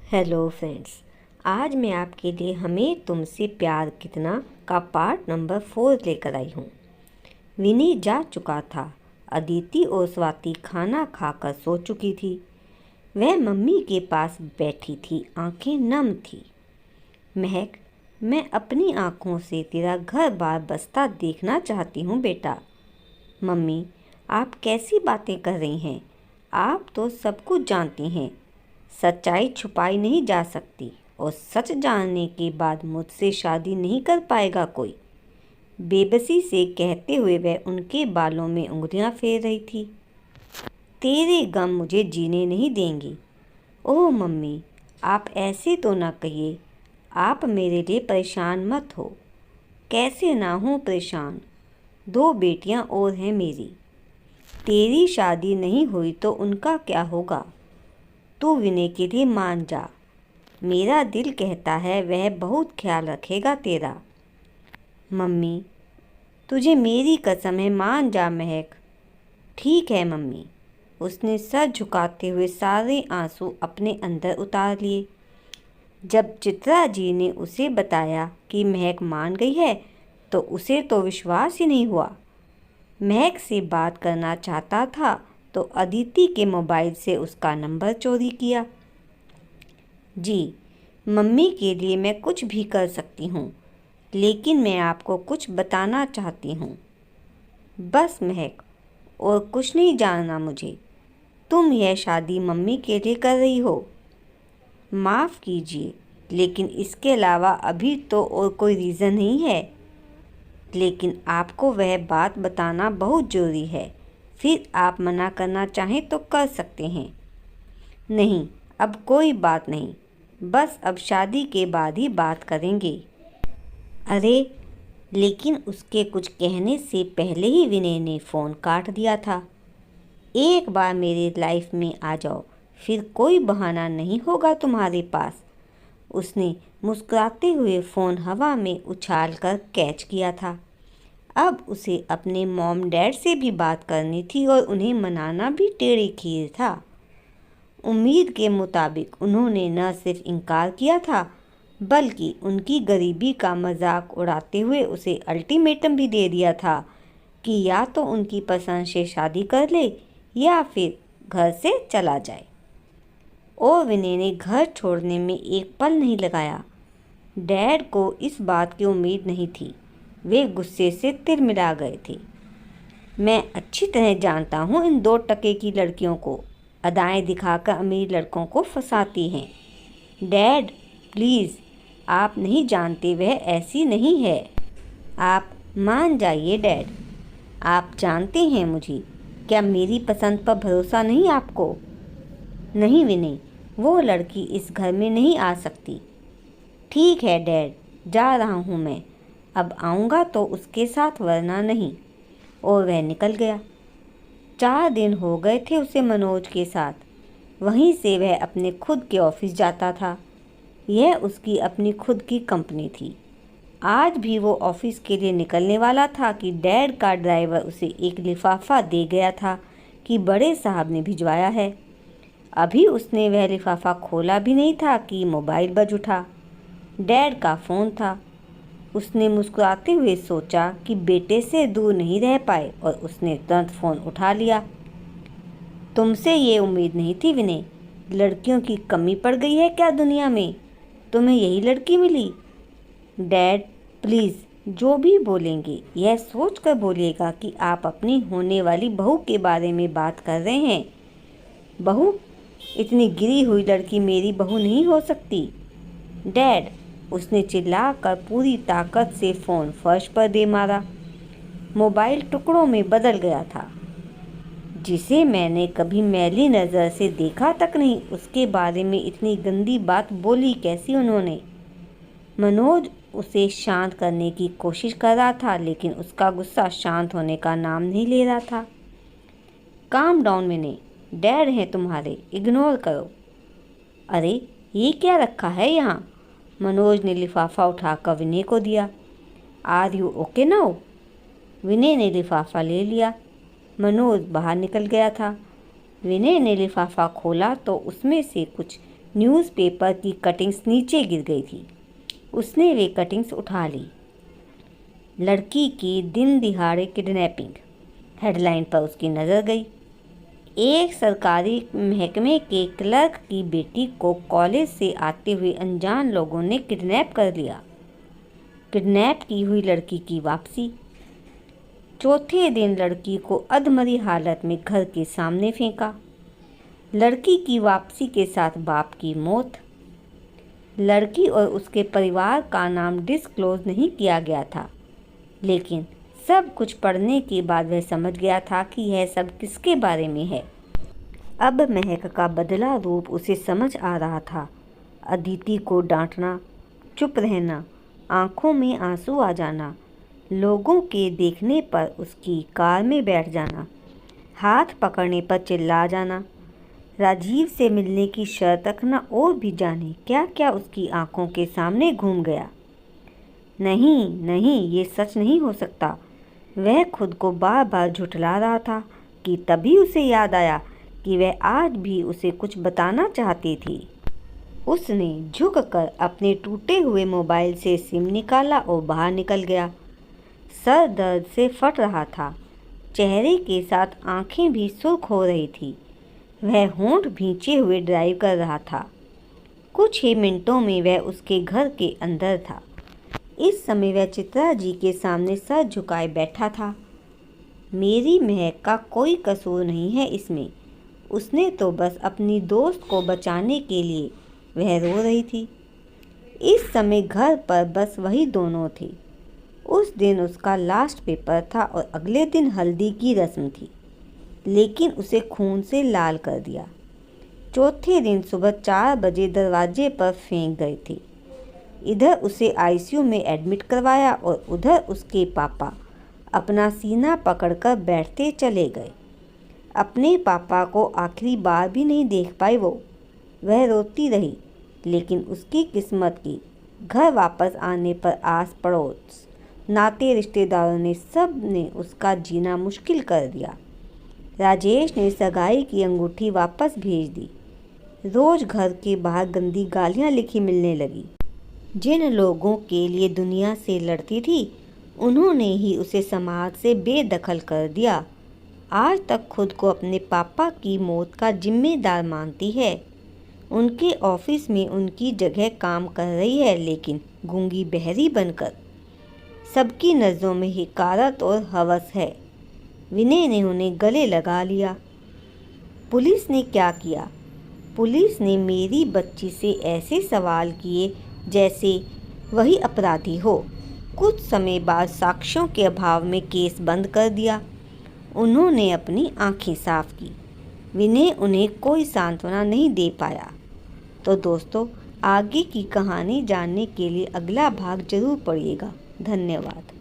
Hello friends. आज मैं आपके लिए हमें तुमसे प्यार कितना का पार्ट नंबर 4 लेकर आई हूँ। विनी जा चुका था। अदिति और स्वाति खाना खाकर सो चुकी थी। वह मम्मी के पास बैठी थी, आंखें नम थी। महक, मैं अपनी आंखों से तेरा घर बार बसता देखना चाहती हूँ बेटा। मम्मी, आप कैसी बातें कर रही हैं? आप तो सब कुछ जानती हैं। सच्चाई छुपाई नहीं जा सकती और सच जानने के बाद मुझसे शादी नहीं कर पाएगा कोई। बेबसी से कहते हुए वह उनके बालों में उंगलियां फेर रही थी। तेरे गम मुझे जीने नहीं देंगी। ओह मम्मी, आप ऐसे तो ना कहिए। आप मेरे लिए परेशान मत हो। कैसे ना हूँ परेशान। 2 बेटियां और हैं मेरी। तेरी शादी नहीं हुई तो उनका क्या होगा? तू विनय के लिए मान जा। मेरा दिल कहता है वह बहुत ख्याल रखेगा तेरा। मम्मी, तुझे मेरी कसम है, मान जा महक। ठीक है मम्मी। उसने सर झुकाते हुए सारे आंसू अपने अंदर उतार लिए। जब चित्रा जी ने उसे बताया कि महक मान गई है तो उसे तो विश्वास ही नहीं हुआ। महक से बात करना चाहता था तो अदिति के मोबाइल से उसका नंबर चोरी किया। जी, मम्मी के लिए मैं कुछ भी कर सकती हूँ, लेकिन मैं आपको कुछ बताना चाहती हूँ। बस महक, और कुछ नहीं जानना मुझे। तुम यह शादी मम्मी के लिए कर रही हो। माफ़ कीजिए, लेकिन इसके अलावा अभी तो और कोई रीज़न नहीं है। लेकिन आपको वह बात बताना बहुत ज़रूरी है। फिर आप मना करना चाहें तो कर सकते हैं। नहीं, अब कोई बात नहीं। बस अब शादी के बाद ही बात करेंगे। अरे, लेकिन उसके कुछ कहने से पहले ही विनय ने फ़ोन काट दिया था। एक बार मेरी लाइफ में आ जाओ, फिर कोई बहाना नहीं होगा तुम्हारे पास। उसने मुस्कुराते हुए फ़ोन हवा में उछाल कर कैच किया था। अब उसे अपने मॉम डैड से भी बात करनी थी और उन्हें मनाना भी टेढ़े खीर था। उम्मीद के मुताबिक उन्होंने न सिर्फ इनकार किया था, बल्कि उनकी गरीबी का मजाक उड़ाते हुए उसे अल्टीमेटम भी दे दिया था कि या तो उनकी पसंद से शादी कर ले या फिर घर से चला जाए। और विनय ने घर छोड़ने में एक पल नहीं लगाया। डैड को इस बात की उम्मीद नहीं थी। वे गुस्से से तिलमिला गए थे। मैं अच्छी तरह जानता हूँ इन 2 टके की लड़कियों को। अदाएं दिखाकर अमीर लड़कों को फंसाती हैं। डैड प्लीज़, आप नहीं जानते वह ऐसी नहीं है। आप मान जाइए डैड। आप जानते हैं मुझे। क्या मेरी पसंद पर भरोसा नहीं आपको? नहीं विनय, वो लड़की इस घर में नहीं आ सकती। ठीक है डैड, जा रहा हूँ मैं। अब आऊँगा तो उसके साथ, वरना नहीं। और वह निकल गया। 4 दिन हो गए थे उसे मनोज के साथ। वहीं से वह अपने खुद के ऑफिस जाता था। यह उसकी अपनी खुद की कंपनी थी। आज भी वो ऑफिस के लिए निकलने वाला था कि डैड का ड्राइवर उसे एक लिफाफा दे गया था कि बड़े साहब ने भिजवाया है। अभी उसने वह लिफाफा खोला भी नहीं था कि मोबाइल बज उठा। डैड का फ़ोन था। उसने मुस्कुराते हुए सोचा कि बेटे से दूर नहीं रह पाए और उसने तुरंत फ़ोन उठा लिया। तुमसे ये उम्मीद नहीं थी विनय। लड़कियों की कमी पड़ गई है क्या दुनिया में? तुम्हें यही लड़की मिली? डैड प्लीज़, जो भी बोलेंगे यह सोच कर बोलिएगा कि आप अपनी होने वाली बहू के बारे में बात कर रहे हैं। बहू? इतनी गिरी हुई लड़की मेरी बहू नहीं हो सकती। डैड, उसने चिल्लाकर पूरी ताकत से फ़ोन फर्श पर दे मारा। मोबाइल टुकड़ों में बदल गया था। जिसे मैंने कभी मैली नज़र से देखा तक नहीं, उसके बारे में इतनी गंदी बात बोली कैसी उन्होंने? मनोज उसे शांत करने की कोशिश कर रहा था, लेकिन उसका गुस्सा शांत होने का नाम नहीं ले रहा था। काम डाउन विनय, डैड हैं तुम्हारे, इग्नोर करो। अरे, ये क्या रखा है यहाँ? मनोज ने लिफाफा उठाकर विनय को दिया। Are you okay now? Vinay ने लिफाफा ले लिया। मनोज बाहर निकल गया था। विनय ने लिफाफा खोला तो उसमें से कुछ न्यूज़पेपर की कटिंग्स नीचे गिर गई थी। उसने वे कटिंग्स उठा ली। लड़की की दिन दिहाड़े किडनैपिंग हेडलाइन पर उसकी नज़र गई। एक सरकारी महकमे के क्लर्क की बेटी को कॉलेज से आते हुए अनजान लोगों ने किडनैप कर लिया। किडनैप की हुई लड़की की वापसी। चौथे दिन लड़की को अधमरी हालत में घर के सामने फेंका। लड़की की वापसी के साथ बाप की मौत। लड़की और उसके परिवार का नाम डिस्क्लोज नहीं किया गया था, लेकिन सब कुछ पढ़ने के बाद वह समझ गया था कि यह सब किसके बारे में है। अब महक का बदला रूप उसे समझ आ रहा था। अदिति को डांटना, चुप रहना, आंखों में आंसू आ जाना, लोगों के देखने पर उसकी कार में बैठ जाना, हाथ पकड़ने पर चिल्ला जाना, राजीव से मिलने की शर्त रखना और भी जाने क्या क्या उसकी आंखों के सामने घूम गया। नहीं नहीं, ये सच नहीं हो सकता। वह खुद को बार बार झुठला रहा था कि तभी उसे याद आया कि वह आज भी उसे कुछ बताना चाहती थी। उसने झुककर अपने टूटे हुए मोबाइल से सिम निकाला और बाहर निकल गया। सर दर्द से फट रहा था। चेहरे के साथ आंखें भी सुर्ख हो रही थी। वह होंठ भींचे हुए ड्राइव कर रहा था। कुछ ही मिनटों में वह उसके घर के अंदर था। इस समय वह चित्रा जी के सामने सर झुकाए बैठा था। मेरी महक का कोई कसूर नहीं है इसमें। उसने तो बस अपनी दोस्त को बचाने के लिए वह रो रही थी। इस समय घर पर बस वही दोनों थे। उस दिन उसका लास्ट पेपर था और अगले दिन हल्दी की रस्म थी, लेकिन उसे खून से लाल कर दिया। चौथे दिन सुबह 4 बजे दरवाजे पर फेंक गए थे। इधर उसे आईसीयू में एडमिट करवाया और उधर उसके पापा अपना सीना पकड़कर बैठते चले गए। अपने पापा को आखिरी बार भी नहीं देख पाई वो। वह रोती रही, लेकिन उसकी किस्मत की घर वापस आने पर आस पड़ोस, नाते रिश्तेदारों ने सब ने उसका जीना मुश्किल कर दिया। राजेश ने सगाई की अंगूठी वापस भेज दी। रोज घर के बाहर गंदी गालियां लिखी मिलने लगी। जिन लोगों के लिए दुनिया से लड़ती थी, उन्होंने ही उसे समाज से बेदखल कर दिया। आज तक खुद को अपने पापा की मौत का जिम्मेदार मानती है। उनके ऑफिस में उनकी जगह काम कर रही है, लेकिन गूंगी बहरी बनकर। सबकी नज़रों में हिकारत और हवस है। विनय ने उन्हें गले लगा लिया। पुलिस ने क्या किया? पुलिस ने मेरी बच्ची से ऐसे सवाल किए जैसे वही अपराधी हो। कुछ समय बाद साक्ष्यों के अभाव में केस बंद कर दिया। उन्होंने अपनी आंखें साफ की। विनय उन्हें कोई सांत्वना नहीं दे पाया। तो दोस्तों, आगे की कहानी जानने के लिए अगला भाग जरूर पढ़िएगा। धन्यवाद।